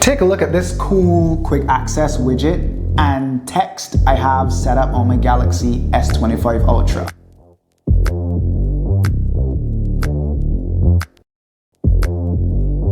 Take a look at this cool quick access widget and text I have set up on my Galaxy S25 Ultra.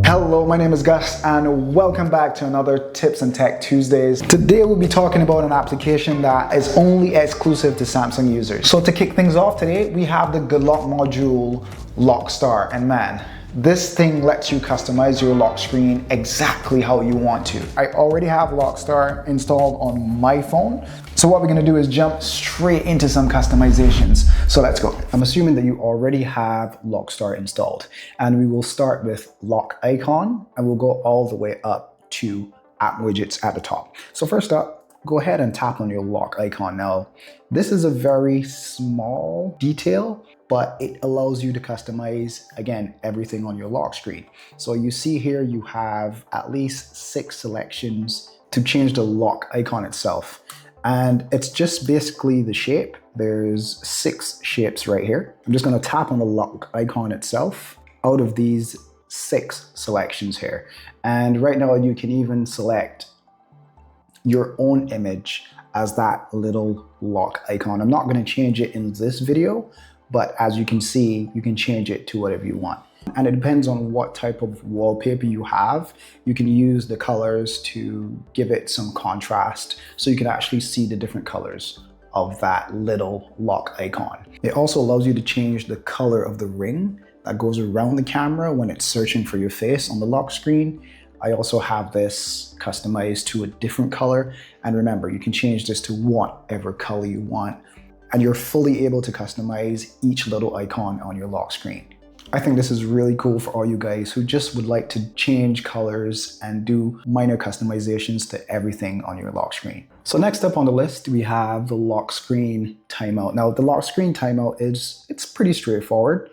Hello, my name is Gus and welcome back to another Tips and Tech Tuesdays. Today we'll be talking about an application that is only exclusive to Samsung users. So to kick things off today, we have the good lock module LockStar, and man, this thing lets you customize your lock screen exactly how you want to. I already have LockStar installed on my phone. So what we're gonna do is jump straight into some customizations. So let's go. I'm assuming that you already have LockStar installed, and we will start with lock icon and we'll go all the way up to app widgets at the top. So first up, go ahead and tap on your lock icon. Now, this is a very small detail, but it allows you to customize, again, everything on your lock screen. So you see here, you have at least 6 selections to change the lock icon itself. And it's just basically the shape. There's 6 shapes right here. I'm just gonna tap on the lock icon itself out of these 6 selections here. And right now you can even select your own image as that little lock icon. I'm not gonna change it in this video, but as you can see, you can change it to whatever you want. And it depends on what type of wallpaper you have. You can use the colors to give it some contrast so you can actually see the different colors of that little lock icon. It also allows you to change the color of the ring that goes around the camera when it's searching for your face on the lock screen. I also have this customized to a different color. And remember, you can change this to whatever color you want. And you're fully able to customize each little icon on your lock screen. I think this is really cool for all you guys who just would like to change colors and do minor customizations to everything on your lock screen. So next up on the list, we have the lock screen timeout. Now the lock screen timeout it's pretty straightforward.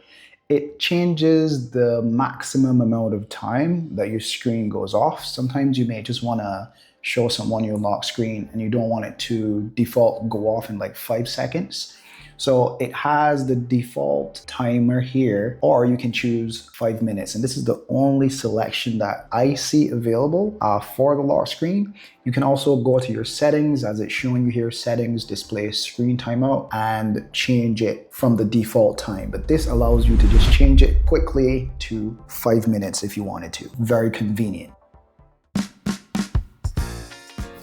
It changes the maximum amount of time that your screen goes off. Sometimes you may just want to show someone your lock screen and you don't want it to default go off in like 5 seconds. So it has the default timer here, or you can choose 5 minutes. And this is the only selection that I see available for the lock screen. You can also go to your settings, as it's showing you here, settings, display screen timeout, and change it from the default time. But this allows you to just change it quickly to 5 minutes if you wanted to. Very convenient.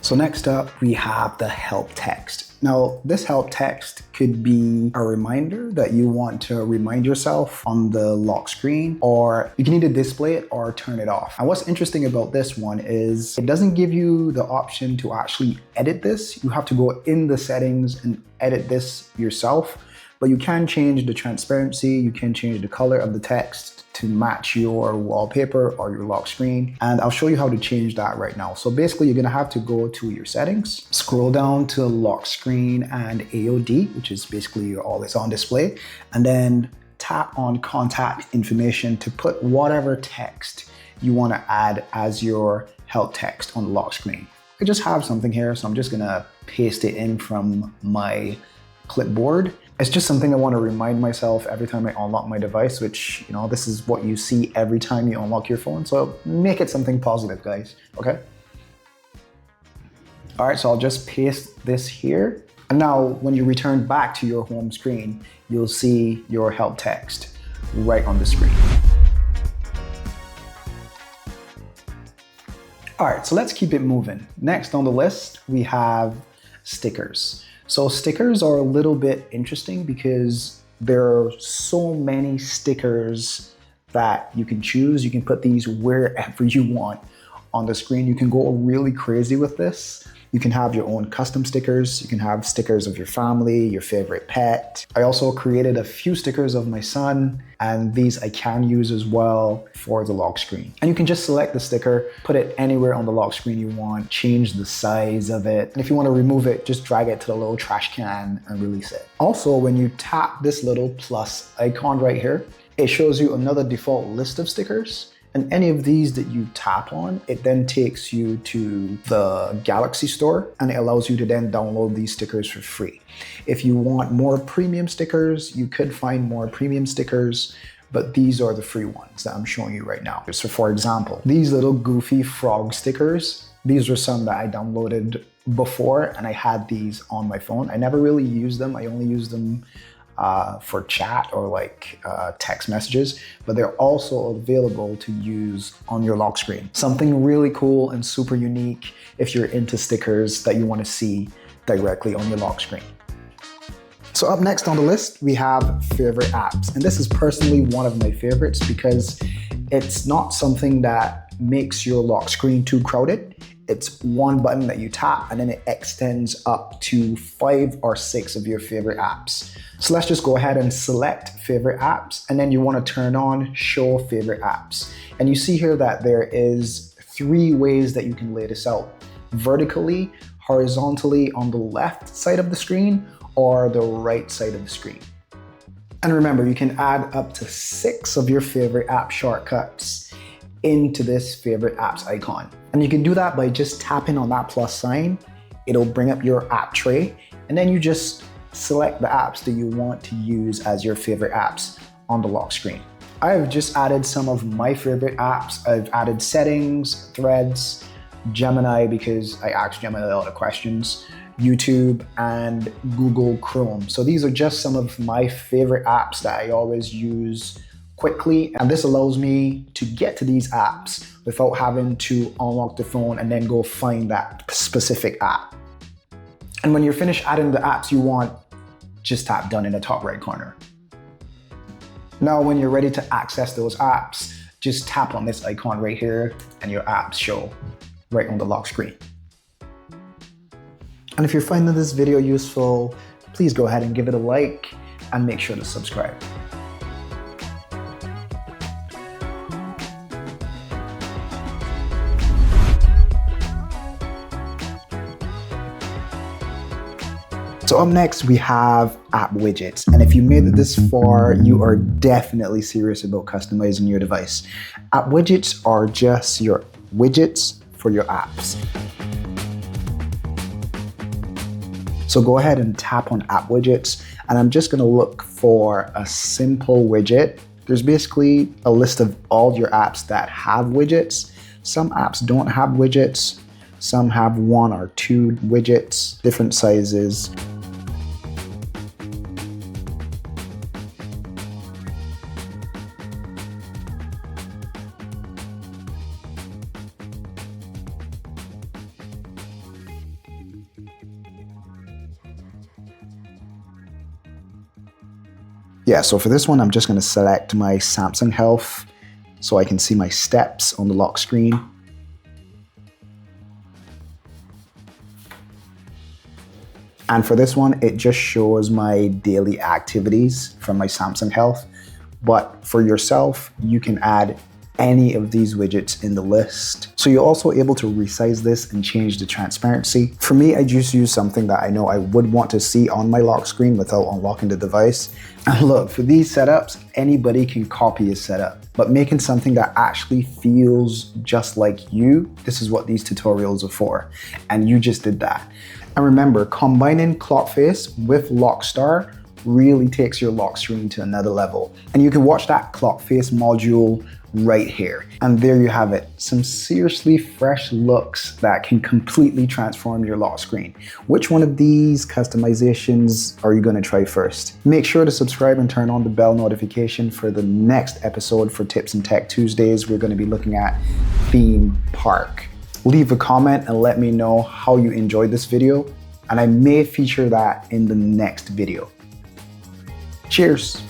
So next up, we have the help text. Now, this help text could be a reminder that you want to remind yourself on the lock screen, or you can either display it or turn it off. And what's interesting about this one is it doesn't give you the option to actually edit this. You have to go in the settings and edit this yourself, but you can change the transparency, you can change the color of the text to match your wallpaper or your lock screen. And I'll show you how to change that right now. So basically you're gonna have to go to your settings, scroll down to lock screen and AOD, which is basically your always on display, and then tap on contact information to put whatever text you wanna add as your help text on the lock screen. I just have something here, so I'm just gonna paste it in from my clipboard. It's just something I want to remind myself every time I unlock my device, which, you know, this is what you see every time you unlock your phone. So make it something positive, guys, okay? All right, so I'll just paste this here. And now when you return back to your home screen, you'll see your help text right on the screen. All right, so let's keep it moving. Next on the list, we have stickers. So stickers are a little bit interesting because there are so many stickers that you can choose. You can put these wherever you want on the screen. You can go really crazy with this. You can have your own custom stickers. You can have stickers of your family, your favorite pet. I also created a few stickers of my son, and these I can use as well for the lock screen. And you can just select the sticker, put it anywhere on the lock screen you want, change the size of it. And if you want to remove it, just drag it to the little trash can and release it. Also, when you tap this little plus icon right here, it shows you another default list of stickers. And any of these that you tap on, it then takes you to the Galaxy store and it allows you to then download these stickers for free. If you want more premium stickers, you could find more premium stickers, but these are the free ones that I'm showing you right now. So for example, these little goofy frog stickers, these are some that I downloaded before and I had these on my phone. I never really used them. I only used them for chat or like text messages, but they're also available to use on your lock screen. Something really cool and super unique if you're into stickers that you want to see directly on your lock screen. So up next on the list, we have favorite apps. And this is personally one of my favorites because it's not something that makes your lock screen too crowded. It's one button that you tap and then it extends up to 5 or 6 of your favorite apps. So let's just go ahead and select favorite apps, and then you want to turn on show favorite apps. And you see here that there is 3 ways that you can lay this out: vertically, horizontally on the left side of the screen, or the right side of the screen. And remember, you can add up to 6 of your favorite app shortcuts into this favorite apps icon. And you can do that by just tapping on that plus sign. It'll bring up your app tray, and then you just select the apps that you want to use as your favorite apps on the lock screen. I've just added some of my favorite apps. I've added settings, threads, Gemini because I asked Gemini a lot of questions, YouTube, and Google Chrome. So these are just some of my favorite apps that I always use quickly, and this allows me to get to these apps without having to unlock the phone and then go find that specific app. And when you're finished adding the apps you want, just tap done in the top right corner. Now when you're ready to access those apps, just tap on this icon right here and your apps show right on the lock screen. And if you're finding this video useful, please go ahead and give it a like and make sure to subscribe. So up next, we have app widgets. And if you made it this far, you are definitely serious about customizing your device. App widgets are just your widgets for your apps. So go ahead and tap on app widgets, and I'm just gonna look for a simple widget. There's basically a list of all your apps that have widgets. Some apps don't have widgets. Some have 1 or 2 widgets, different sizes. Yeah, so for this one, I'm just gonna select my Samsung Health so I can see my steps on the lock screen. And for this one, it just shows my daily activities from my Samsung Health. But for yourself, you can add any of these widgets in the list. So you're also able to resize this and change the transparency. For me, I just use something that I know I would want to see on my lock screen without unlocking the device. And look, for these setups, anybody can copy a setup, but making something that actually feels just like you, this is what these tutorials are for. And you just did that. And remember, combining Clock Face with LockStar really takes your lock screen to another level. And you can watch that Clock Face module right here. And there you have it. Some seriously fresh looks that can completely transform your lock screen. Which one of these customizations are you going to try first? Make sure to subscribe and turn on the bell notification for the next episode for Tips and Tech Tuesdays. We're going to be looking at theme park. Leave a comment and let me know how you enjoyed this video, and I may feature that in the next video. Cheers.